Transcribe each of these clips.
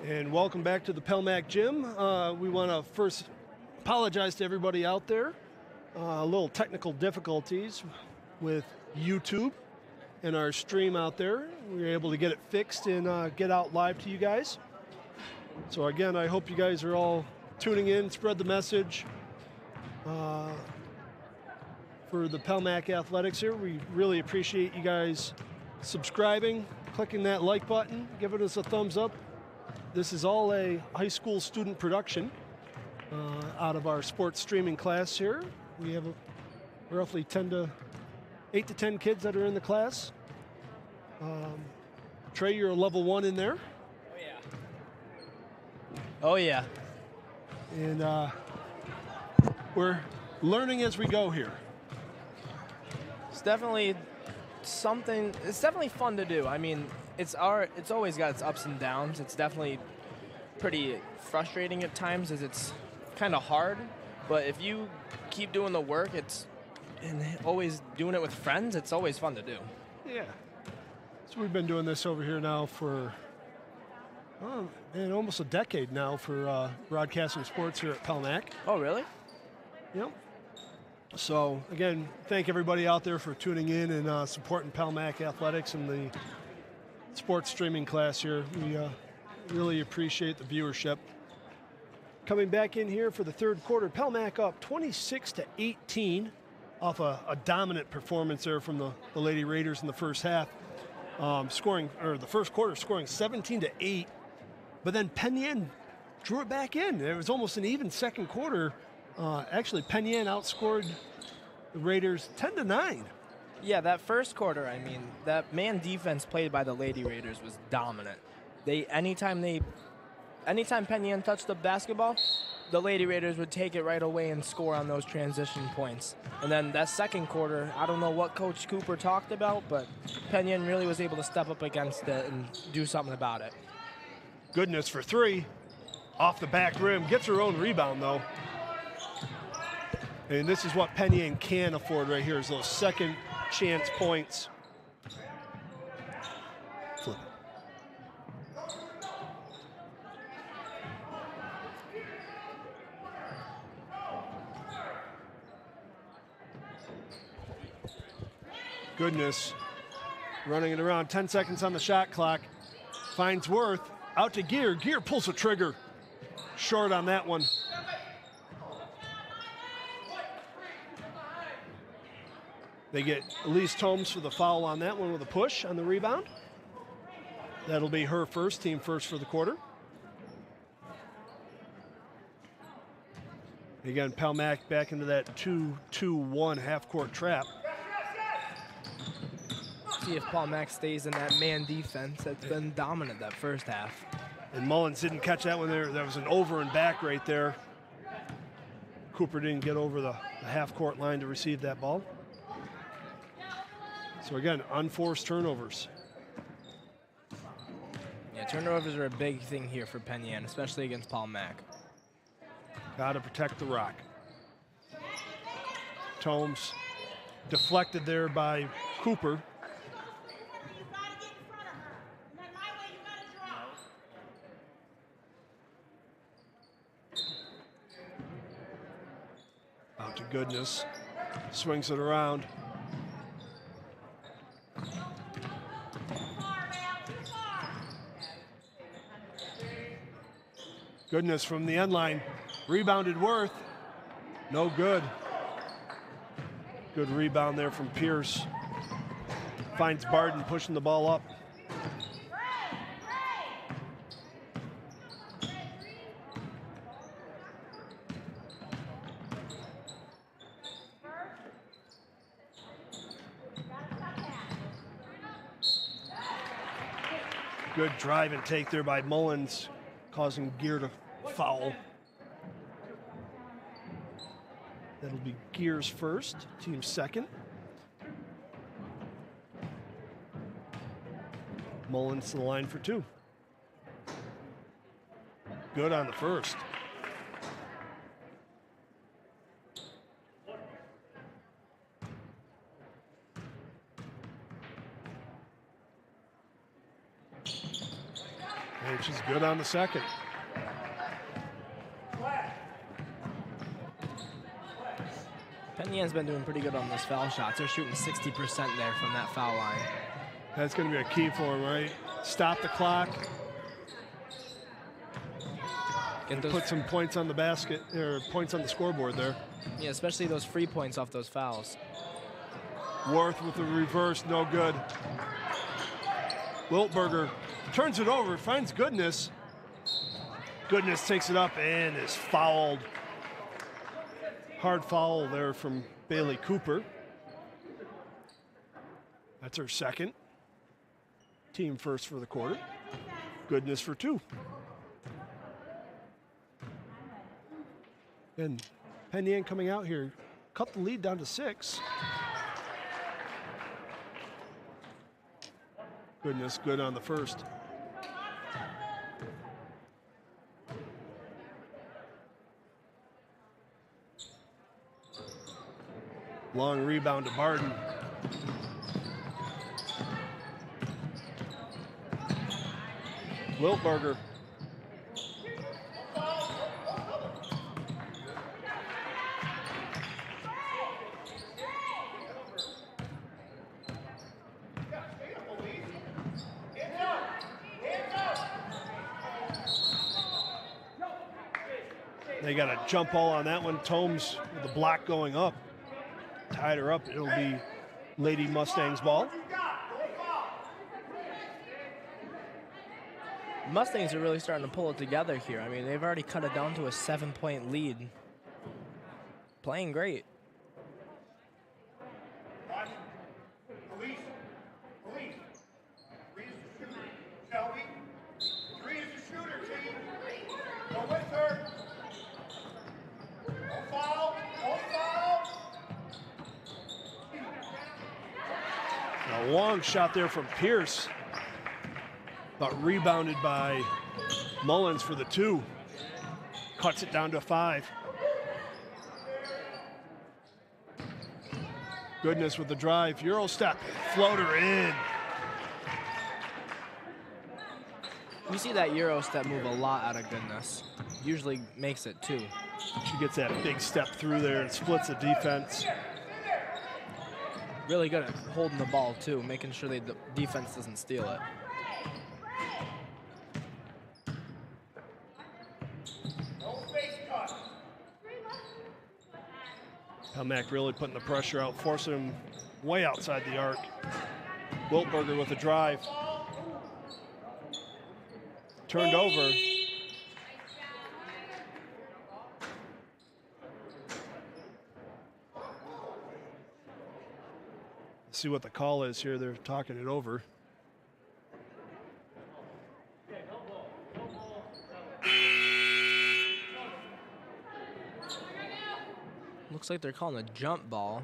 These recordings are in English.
And welcome back to the Pelmac Gym. We want to first apologize to everybody out there. A little technical difficulties with YouTube and our stream out there. We were able to get it fixed and get out live to you guys. So again, I hope you guys are all tuning in, spread the message for the Pelmac Athletics here. We really appreciate you guys subscribing, clicking that like button, giving us a thumbs up. This is all a high school student production out of our sports streaming class here. We have roughly 8 to 10 kids that are in the class. Trey, you're a level 1 in there. Oh yeah. And we're learning as we go here. It's definitely something. It's definitely fun to do. I mean, it's always got its ups and downs. It's definitely pretty frustrating at times, as it's kind of hard. But if you keep doing the work, and always doing it with friends, it's always fun to do. Yeah. So we've been doing this over here now for almost a decade now for broadcasting sports here at Pelmac. Oh, really? Yep. So again, thank everybody out there for tuning in and supporting Pelmac Athletics and the sports streaming class here. We really appreciate the viewership. Coming back in here for the third quarter, Pelmac up 26-18 off a dominant performance there from the Lady Raiders in the first half. The first quarter scoring 17-8, but then Penn drew it back in. It was almost an even second quarter. Actually, Penn outscored the Raiders 10-9. Yeah, that first quarter, I mean, that man defense played by the Lady Raiders was dominant. Anytime Penn touched the basketball, the Lady Raiders would take it right away and score on those transition points. And then that second quarter, I don't know what Coach Cooper talked about, but Penn really was able to step up against it and do something about it. Goodness for three. Off the back rim. Gets her own rebound, though. And this is what Penn can afford right here, is those second chance points. Flip it. Goodness. Running it around, 10 seconds on the shot clock. Finds Worth, out to Gear. Gear pulls the trigger. Short on that one. They get Elise Tomes for the foul on that one with a push on the rebound. That'll be her first, team first for the quarter. Again, Pelmac back into that 2-2-1 half-court trap. See if Pelmac stays in that man defense that's been dominant that first half. And Mullins didn't catch that one there. That was an over and back right there. Cooper didn't get over the half-court line to receive that ball. So again, unforced turnovers. Yeah, turnovers are a big thing here for Penn, especially against Pelmac. Got to protect the rock. Tomes deflected there by Cooper. Out to Goodness. Swings it around. Goodness from the end line. Rebounded Worth. No good. Good rebound there from Pierce. Finds Barden pushing the ball up. Good drive and take there by Mullins, causing Gear to foul. That'll be Gear's first, team second. Mullins to the line for two. Good on the first. And she's good on the second. Penn Yan's been doing pretty good on those foul shots. They're shooting 60% there from that foul line. That's going to be a key for them, right? Stop the clock. And put some points on the basket, or points on the scoreboard there. Yeah, especially those free points off those fouls. Worth with the reverse, no good. Wiltberger turns it over, finds Goodness. Goodness takes it up and is fouled. Hard foul there from Bailey Cooper. That's her second. Team first for the quarter. Goodness for 2. And Penn Yan coming out here, cut the lead down to 6. Goodness, good on the first. Long rebound to Barton. Wiltberger. They got a jump ball on that one. Tomes with the block going up. Tied her up. It'll be Lady Mustangs ball. Mustangs are really starting to pull it together here. I mean, they've already cut it down to a 7-point lead. Playing great. Police. Three is the shooter. Shelby. 3 is the shooter, team. Go with her. No foul. No foul. A long shot there from Pierce. But rebounded by Mullins for the 2. Cuts it down to 5. Goodness with the drive. Euro step. Floater in. You see that Euro step move a lot out of Goodness. Usually makes it 2. She gets that big step through there and splits the defense. Really good at holding the ball too, making sure the defense doesn't steal it. Pelmack really putting the pressure out, forcing him way outside the arc. Wiltberger with a drive. Turned over. Let's see what the call is here. They're talking it over. Looks like they're calling a jump ball.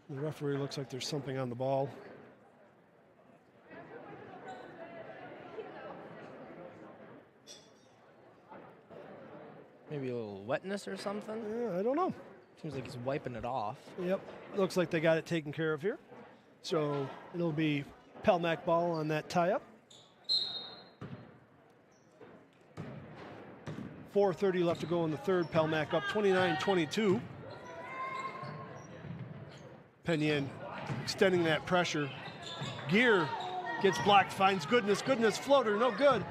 The referee looks like there's something on the ball. Maybe a little wetness or something? Yeah, I don't know. Seems like he's wiping it off. Yep, looks like they got it taken care of here. So it'll be Pelmack ball on that tie-up. 4:30 left to go in the third. Pelmack up 29-22. Penn Yan extending that pressure. Gear gets blocked, finds Goodness. Goodness floater, no good.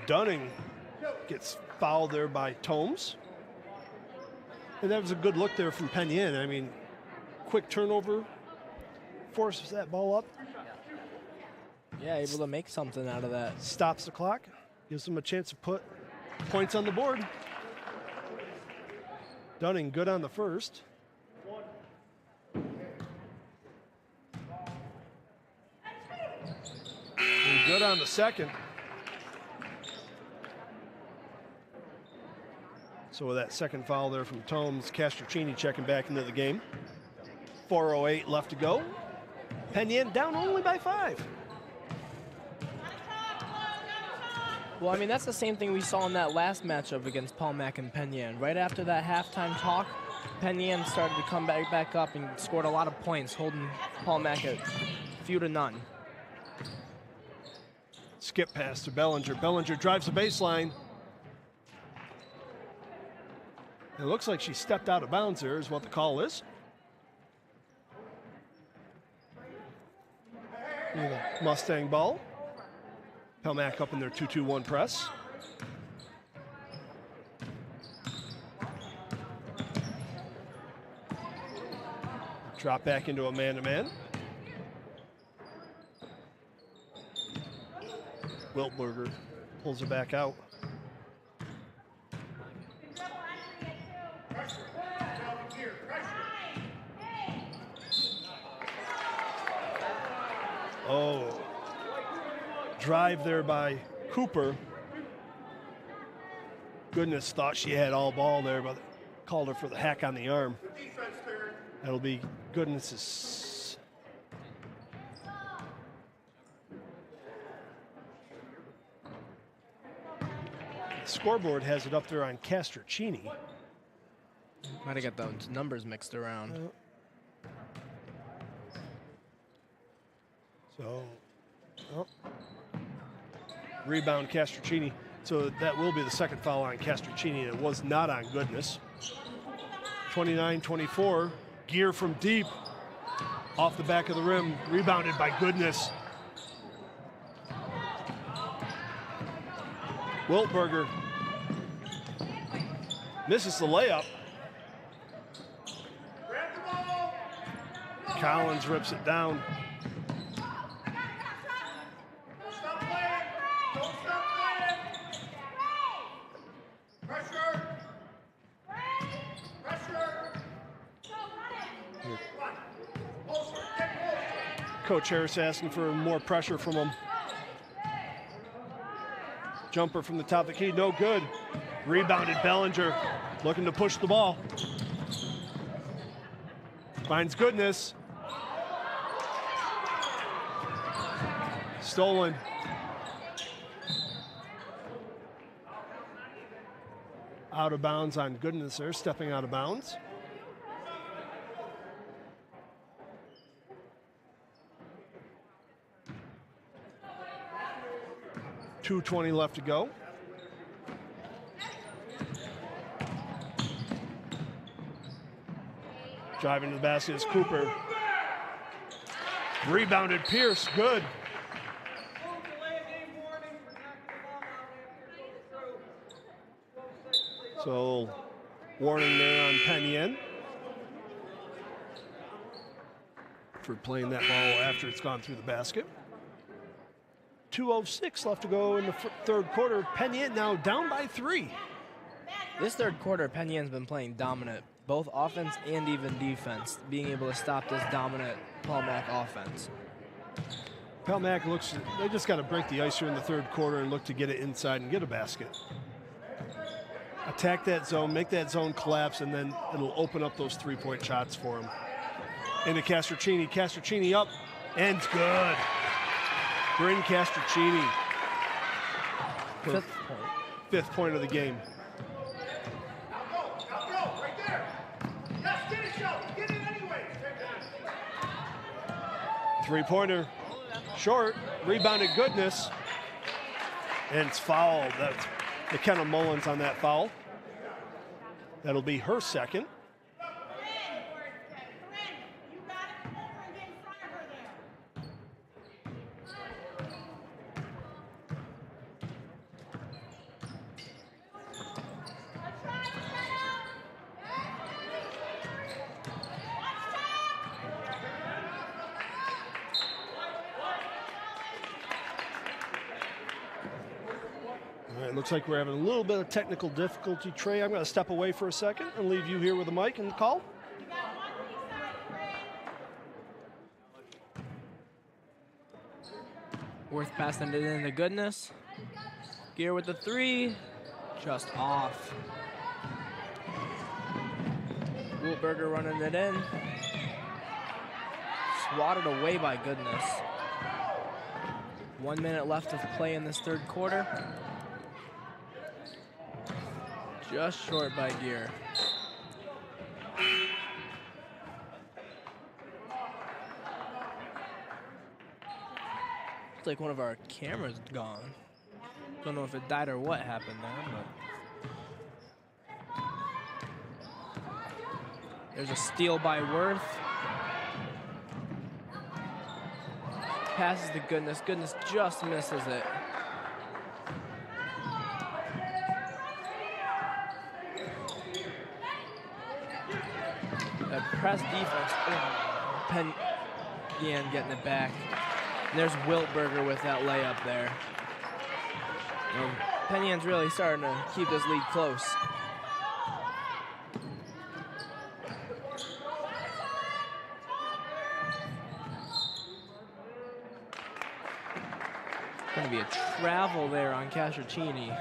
Dunning gets fouled there by Tomes. And that was a good look there from Penn Yan. I mean, quick turnover, forces that ball up. Yeah, able to make something out of that. Stops the clock, gives them a chance to put points on the board. Dunning good on the first. And good on the second. So with that second foul there from Tomes, Castrocini checking back into the game. 4:08 left to go. Penn Yan down only by 5. Well, I mean, that's the same thing we saw in that last matchup against Paul Mack and Penn Yan. Right after that halftime talk, Penn Yan started to come back up and scored a lot of points, holding Paul Mack at few to none. Skip pass to Bellinger. Bellinger drives the baseline. It looks like she stepped out of bounds there, is what the call is. Mustang ball. Pelmack up in their 2-2-1 press. Drop back into a man-to-man. Wiltberger pulls it back out. Oh, drive there by Cooper. Goodness thought she had all ball there, but called her for the hack on the arm. That'll be Goodness's. Scoreboard has it up there on Castrocini. Might have got those numbers mixed around. So, rebound Castrocini. So that will be the second foul on Castrocini. It was not on Goodness. 29-24. Gear from deep. Off the back of the rim. Rebounded by Goodness. Wiltberger misses the layup. Collins rips it down. Coach Harris asking for more pressure from him. Jumper from the top of the key, no good. Rebounded Bellinger, looking to push the ball. Finds Goodness. Stolen. Out of bounds on Goodness there, stepping out of bounds. .220 left to go. Driving to the basket is Cooper. Rebounded Pierce, good. So, warning there on Penn Yan for playing that ball after it's gone through the basket. 2:06 left to go in the third quarter. Penn Yan now down by 3. This third quarter, Penn Yan's been playing dominant, both offense and even defense, being able to stop this dominant Paul Mack offense. Paul Mack looks, they just got to break the ice here in the third quarter and look to get it inside and get a basket. Attack that zone, make that zone collapse, and then it'll open up those three-point shots for him. Into Castrocini. Castrocini up, and it's good. Bryn Castrocini. Fifth point of the game. Now go, right there. Yes, get it, Shelby. Get it anyway. Three-pointer, short, rebounded Goodness, and it's fouled. That's McKenna Mullins on that foul. That'll be her second. Looks like we're having a little bit of technical difficulty, Trey. I'm going to step away for a second and leave you here with the mic and the call. Worth passing it into Goodness. Gear with the 3, just off. Wiltberger running it in. Swatted away by Goodness. 1 minute left of play in this third quarter. Just short by Gear. Looks like one of our cameras gone. Don't know if it died or what happened there, but. There's a steal by Worth. Passes to Goodness. Goodness just misses it. That press defense. Penn getting it back. And there's Wiltberger with that layup there. And Penn really starting to keep this lead close. Going to be a travel there on Casciacini.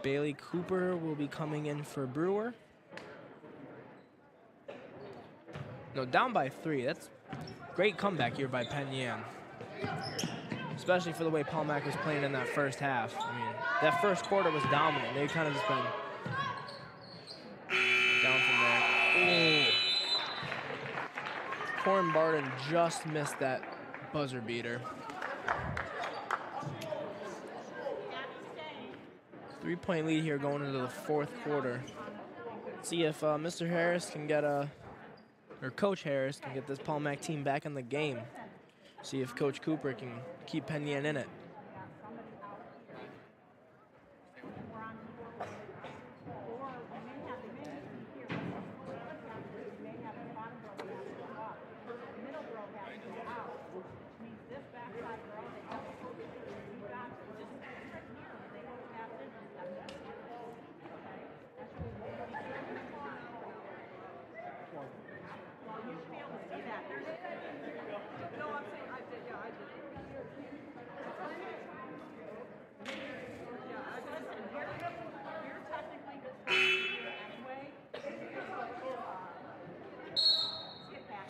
Bailey Cooper will be coming in for Brewer. No, down by 3. That's great comeback here by Penn Yan. Especially for the way Palmac was playing in that first half. I mean, that first quarter was dominant. They kind of just been down from there. Ooh. Corin Barton just missed that buzzer beater. 3-point lead here going into the fourth quarter. See if Mr. Harris can get or Coach Harris can get this Palmac team back in the game. See if Coach Cooper can keep Penn Yan in it.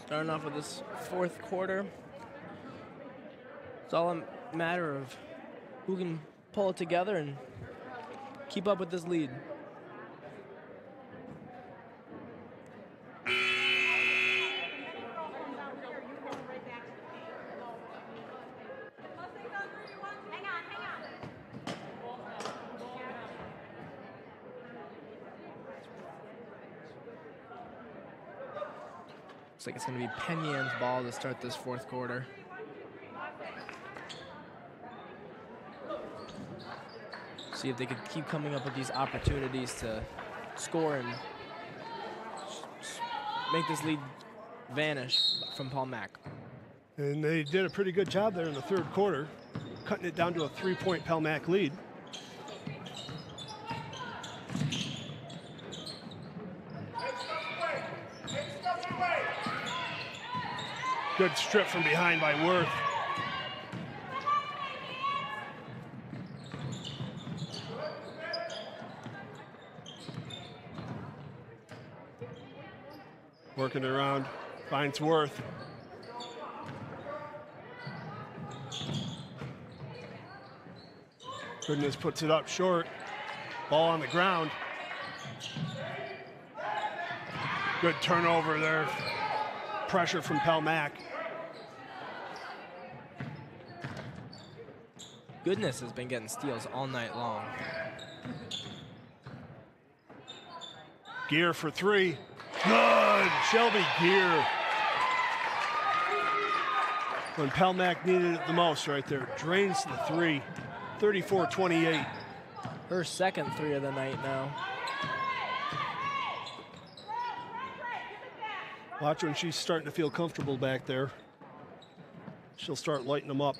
Starting off with this fourth quarter, it's all a matter of who can pull it together and keep up with this lead. Looks like it's going to be Penn Yan's ball to start this fourth quarter. See if they could keep coming up with these opportunities to score and make this lead vanish from Palmac. And they did a pretty good job there in the third quarter, cutting it down to a 3-point Palmac lead. Good strip from behind by Worth. Working around, finds Worth. Goodness puts it up short. Ball on the ground. Good turnover there. Pressure from Palmac. Goodness has been getting steals all night long. Gear for 3. Good, Shelby Gear. When Palmac needed it the most right there. Drains the 3, 34-28. Her second 3 of the night now. Watch when she's starting to feel comfortable back there. She'll start lighting them up.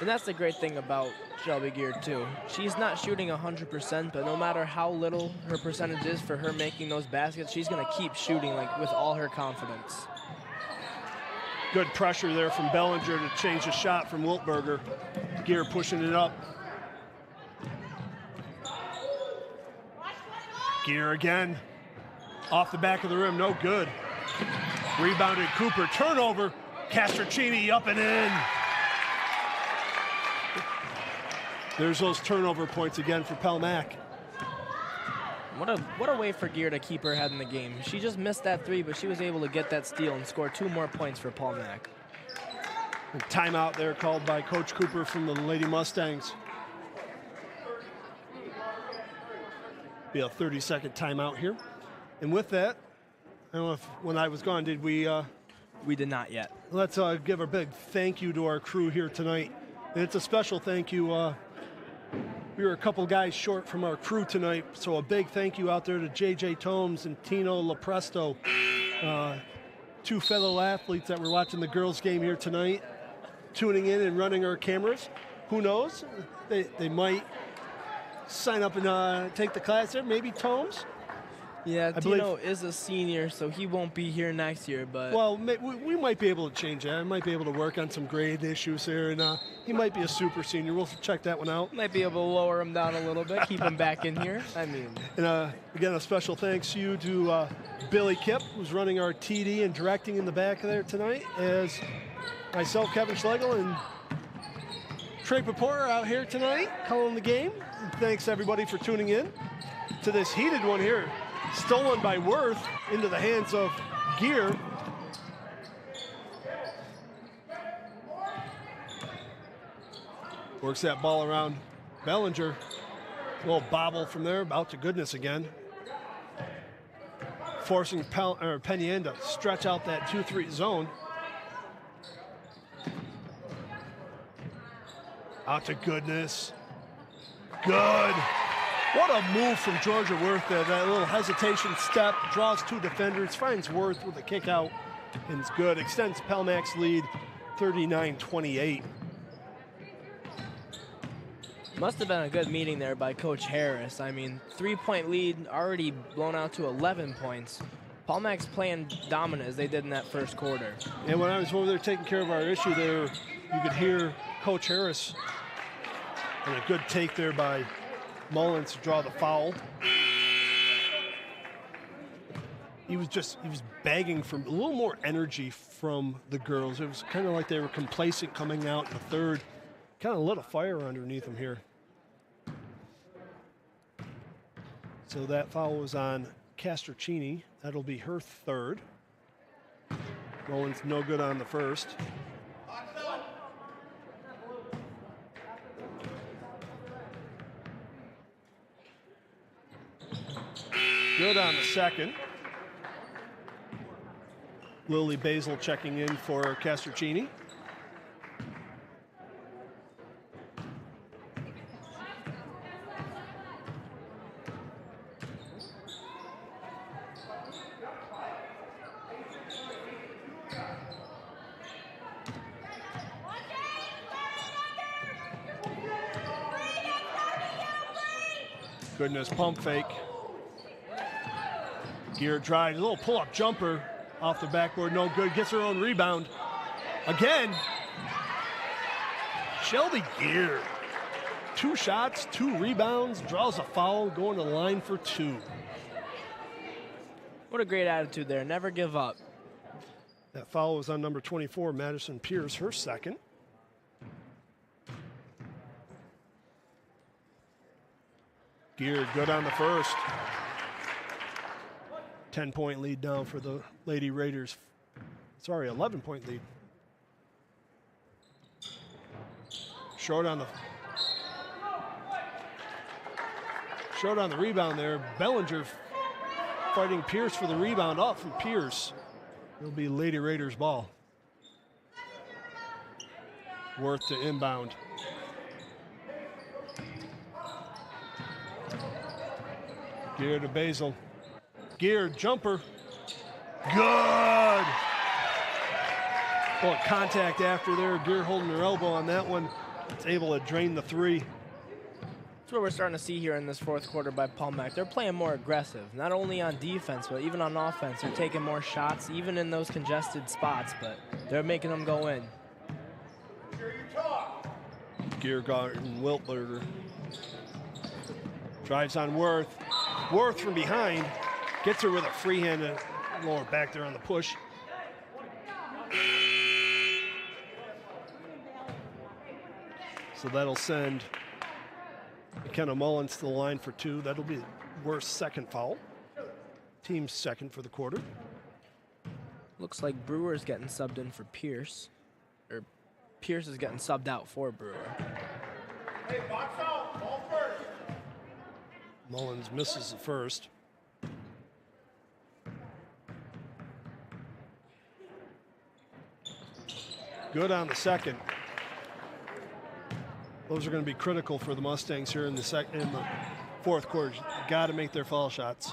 And that's the great thing about Shelby Gear too. She's not shooting 100%, but no matter how little her percentage is for her making those baskets, she's gonna keep shooting like with all her confidence. Good pressure there from Bellinger to change the shot from Wiltberger. Gear pushing it up. Gear again. Off the back of the rim, no good. Rebounded Cooper, turnover. Castrocini up and in. There's those turnover points again for Pelmac. What a way for Gear to keep her head in the game. She just missed that 3, but she was able to get that steal and score 2 more points for Pelmac. Timeout there called by Coach Cooper from the Lady Mustangs. Be a 30-second timeout here. And with that, I don't know if when I was gone, did we? We did not yet. Let's give a big thank you to our crew here tonight. And it's a special thank you. We were a couple guys short from our crew tonight, so a big thank you out there to JJ Tomes and Tino Lopresto, 2 fellow athletes that were watching the girls' game here tonight, tuning in and running our cameras. Who knows? They might sign up and take the class there. Maybe Tomes. Yeah, Tino is a senior, so he won't be here next year. But well, we might be able to change that. I might be able to work on some grade issues here, and he might be a super senior. We'll check that one out. Might be able to lower him down a little bit, keep him back in here. I mean, and again, a special thanks you to Billy Kipp, who's running our TD and directing in the back there tonight, as myself, Kevin Schlegel, and Trey Papore are out here tonight calling the game. And thanks everybody for tuning in to this heated one here. Stolen by Worth into the hands of Gear. Works that ball around Bellinger. A little bobble from there, out to goodness again. Forcing Penn to stretch out that 2-3 zone. Out to goodness. Good. What a move from Georgia Worth there. That little hesitation step, draws 2 defenders, finds Worth with a kick out, and it's good. Extends Pelmac's lead 39-28. must have been a good meeting there by Coach Harris. I mean, 3-point lead already blown out to 11 points. Pelmac's playing dominant as they did in that first quarter. And when I was over there taking care of our issue there, you could hear Coach Harris, and a good take there by Mullins to draw the foul. He was begging for a little more energy from the girls. It was kind of like they were complacent coming out in the third. Kind of lit a fire underneath them here. So that foul was on Castrocini. That'll be her third. Mullins no good on the first. Good on the second. Lily Basil checking in for Castrocini. Goodness, pump fake. Gear drives, a little pull-up jumper off the backboard, no good. Gets her own rebound. Again, Shelby Gear. 2 shots, 2 rebounds, draws a foul, going to the line for 2. What a great attitude there. Never give up. That foul was on number 24, Madison Pierce, her second. Gear good on the first. 10-point lead down for the Lady Raiders. Sorry, 11-point lead. Short on the rebound there. Bellinger fighting Pierce for the rebound off from Pierce. It'll be Lady Raiders ball. Worth to inbound. Gear to Basil. Gear jumper. Good. Well, contact after there. Gear holding her elbow on that one. It's able to drain the 3. That's what we're starting to see here in this fourth quarter by Pelmac. They're playing more aggressive, not only on defense, but even on offense. They're taking more shots, even in those congested spots, but they're making them go in. Geargarten Wiltberger. Drives on Worth. Worth from behind. Gets her with a free hand and lower back there on the push. So that'll send McKenna Mullins to the line for 2. That'll be the worst second foul. Team's second for the quarter. Looks like Brewer's getting subbed in for Pierce. Or Pierce is getting subbed out for Brewer. Hey, box out. Ball first. Mullins misses the first. Good on the second. Those are going to be critical for the Mustangs here in the fourth quarter. Got to make their foul shots.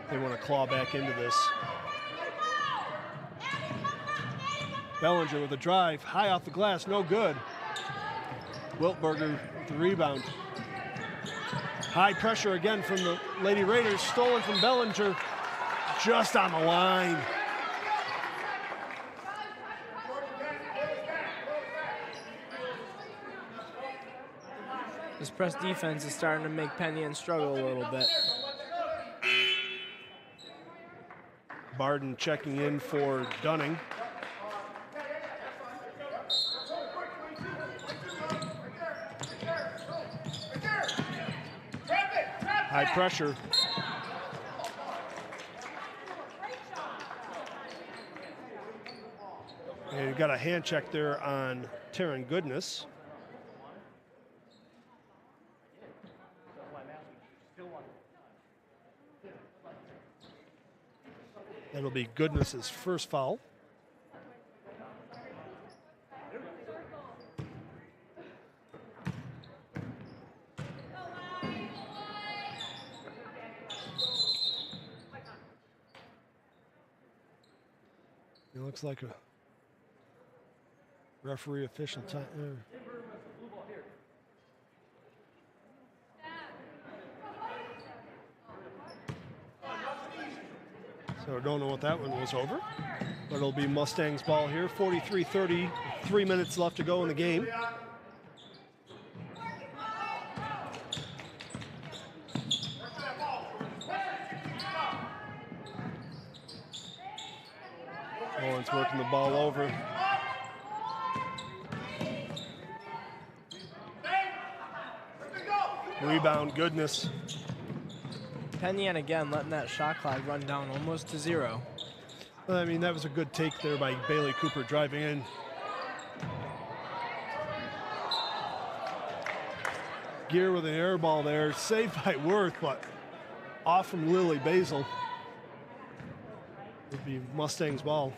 They want to claw back into this. Bellinger with a drive, high off the glass, no good. Wiltberger with the rebound. High pressure again from the Lady Raiders, stolen from Bellinger, just on the line. This press defense is starting to make Penn struggle a little bit. Barden checking in for Dunning. High pressure. And you got a hand check there on Taryn Goodness. That'll be Goodness's first foul. It looks like a referee official time there. So I don't know what that one was over, but it'll be Mustangs ball here. 43-30, 3 minutes left to go in the game. Mullins working the ball over. Rebound, Goodness. Penn again letting that shot clock run down almost to 0. I mean, that was a good take there by Bailey Cooper driving in. Gear with an air ball there, saved by Worth, but off from Lily Basil. It'd be Mustangs ball.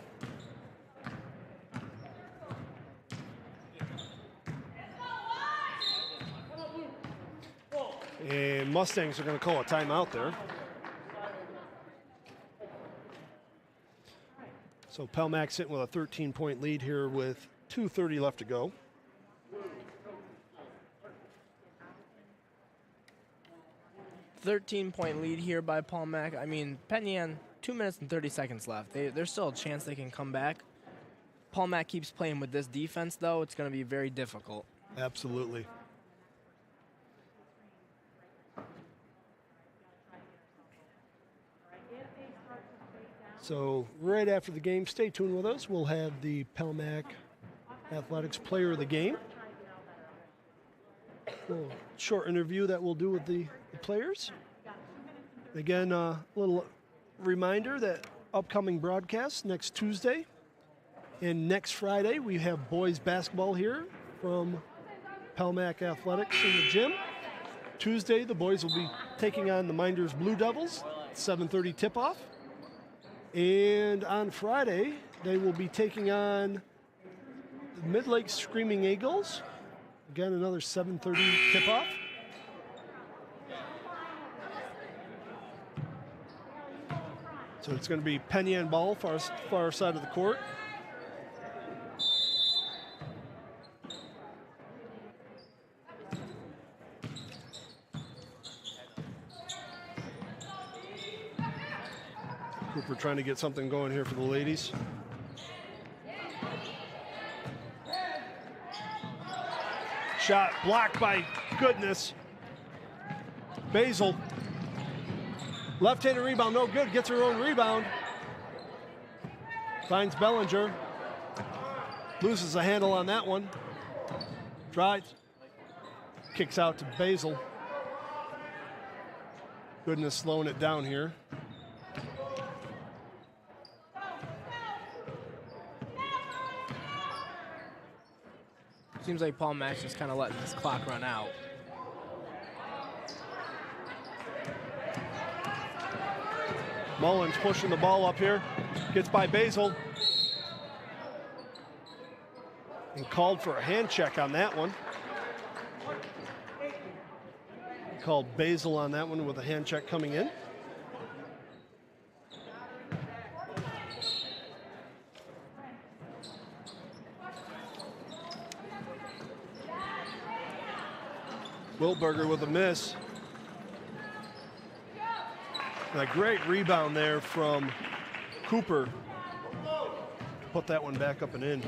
And Mustangs are going to call a timeout there. So Pelmac sitting with a 13-point lead here with 2:30 left to go. .13 lead here by Pelmac. I mean, Penn, 2 minutes and 30 seconds left. There's still a chance they can come back. Pelmac keeps playing with this defense, though. It's going to be very difficult. Absolutely. So right after the game, stay tuned with us. We'll have the Pelmac Athletics Player of the Game. A little short interview that we'll do with the players. Again, a little reminder that upcoming broadcasts next Tuesday and next Friday, we have boys basketball here from Pelmac Athletics in the gym. Tuesday, the boys will be taking on the Minders Blue Devils, 7:30 tip-off. And on Friday, they will be taking on the Mid-Lake Screaming Eagles. Again, another 7:30 tip-off. So it's going to be Penn ball, far side of the court. Cooper trying to get something going here for the ladies. shot blocked by Goodness. Basil. Left-handed rebound, no good. Gets her own rebound. Finds Bellinger. Loses a handle on that one. Drives. Kicks out to Basil. Goodness slowing it down here. Seems like Paul Mack's just kind of letting this clock run out. Mullins pushing the ball up here. Gets by Basil. And called for a hand check on that one. He called Basil on that one with a hand check coming in. Wilberger with a miss. And a great rebound there from Cooper. Put that one back up and in.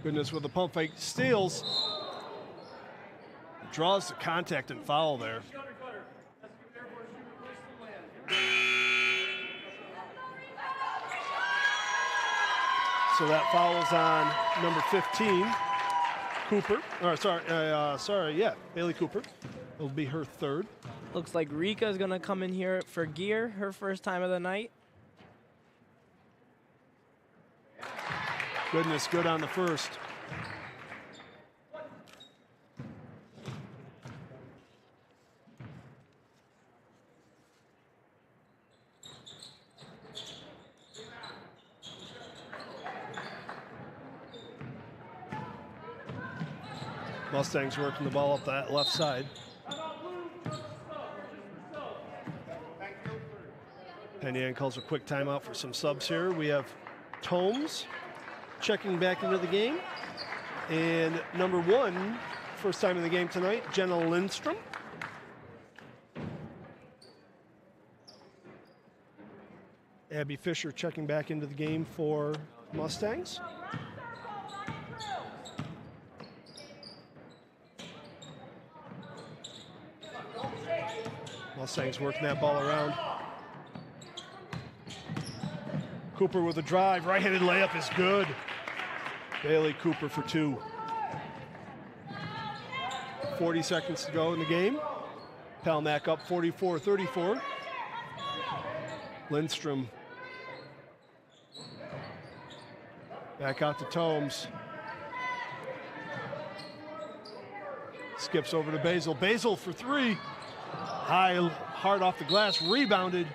Goodness with the pump fake. Steals. Draws the contact and foul there. So that foul's on number 15, Cooper. Bailey Cooper. It'll be her third. Looks like Rika's gonna come in here for Gear, her first time of the night. Goodness, good on the first. Mustangs working the ball up that left side. Penn Yan calls a quick timeout for some subs here. We have Tomes checking back into the game. And number 1, first time in the game tonight, Jenna Lindstrom. Abby Fisher checking back into the game for Mustangs. Mustangs working that ball around. Cooper with a drive, right-handed layup is good. Bailey Cooper for 2. 40 seconds to go in the game. Palmack up 44-34. Lindstrom back out to Tomes. Skips over to Basil. Basil for 3. High, hard off the glass, rebounded.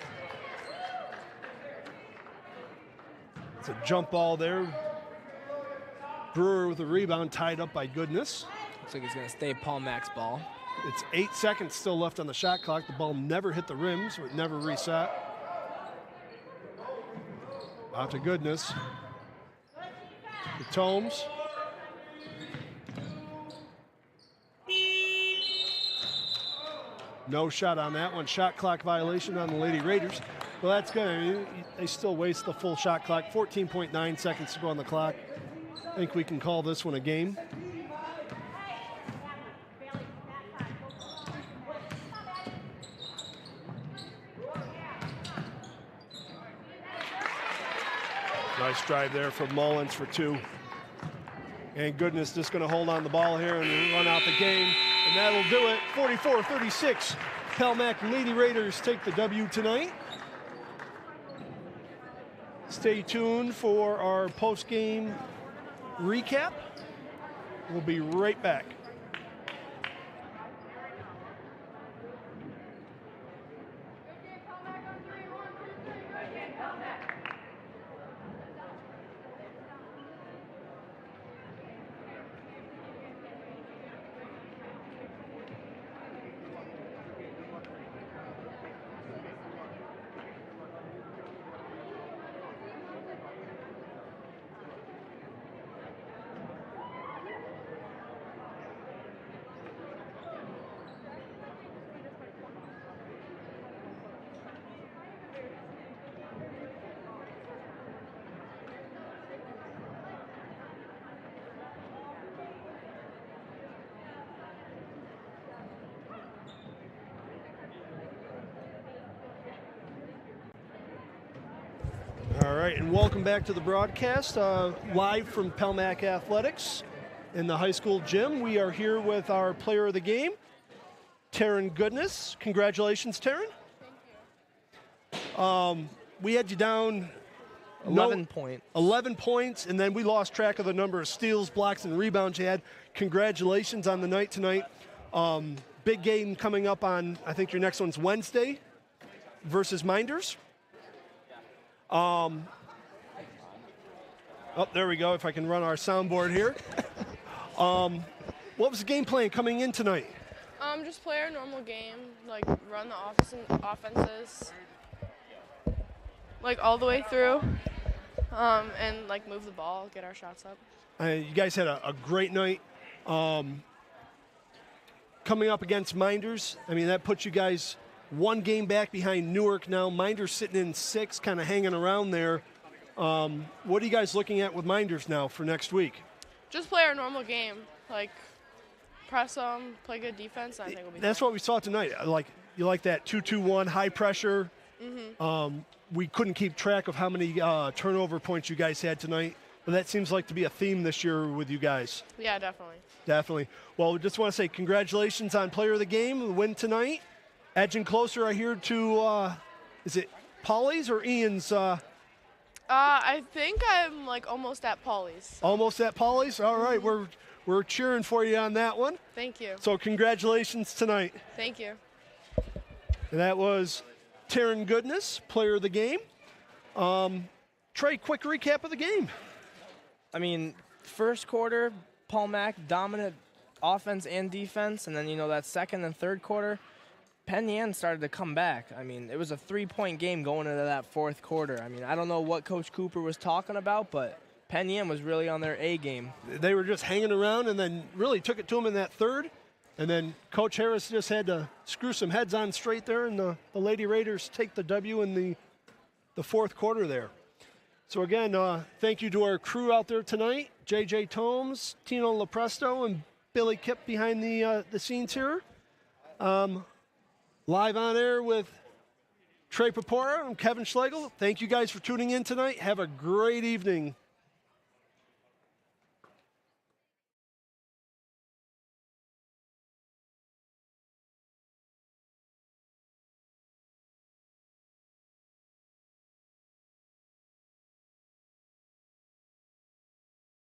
It's a jump ball there. Brewer with a rebound, tied up by Goodness. Looks like he's gonna stay Paul Mack's ball. It's 8 seconds still left on the shot clock. The ball never hit the rim, so it never reset. Out to Goodness. To Tomes. No shot on that one. Shot clock violation on the Lady Raiders. Well, that's good. I mean, they still waste the full shot clock. 14.9 seconds to go on the clock. I think we can call this one a game. Nice drive there from Mullins for 2. And Goodness just going to hold on the ball here and run out the game. And that'll do it. 44-36. Palmack Lady Raiders take the W tonight. Stay tuned for our post-game recap. We'll be right back. right, and welcome back to the broadcast, live from Pelmac Athletics in the high school gym. We are here with our player of the game, Taryn Goodness. Congratulations, Taryn. Thank you. We had you down 11 points. 11 points, and then we lost track of the number of steals, blocks, and rebounds you had. Congratulations on the night tonight. Big game coming up on, I think your next one's Wednesday versus Minders. Oh, there we go, if I can run our soundboard here. What was the game plan coming in tonight? Just play our normal game, like run the offenses, like all the way through, and like move the ball, get our shots up. You guys had a great night. Coming up against Minders, I mean, that puts you guys one game back behind Newark now. Minders sitting in 6, kind of hanging around there. What are you guys looking at with Minders now for next week? Just play our normal game, like press them, play good defense, and I think we'll be That's fine. what we saw tonight. You like that 2-2-1 high pressure. Mm-hmm. We couldn't keep track of how many turnover points you guys had tonight, but that seems like to be a theme this year with you guys. Yeah, definitely. Definitely. Well, we just want to say congratulations on player of the game, the win tonight. Edging closer, I hear, to, is it Polly's or Ian's? I think I'm like almost at Paulie's. Almost at Polly's? All right, we're cheering for you on that one. Thank you. So congratulations tonight. Thank you. And that was Taryn Goodness, player of the game. Trey, quick recap of the game. I mean, first quarter, Paul Mac dominant offense and defense, and then, that second and third quarter, Penn Yan started to come back. I mean, it was a 3-point game going into that fourth quarter. I mean, I don't know what Coach Cooper was talking about, but Penn Yan was really on their A game. They were just hanging around and then really took it to them in that third. And then Coach Harris just had to screw some heads on straight there, and the Lady Raiders take the W in the fourth quarter there. So again, thank you to our crew out there tonight, JJ Tomes, Tino Lepresto, and Billy Kipp behind the scenes here. Live on air with Trey Papora and Kevin Schlegel. Thank you guys for tuning in tonight. Have a great evening.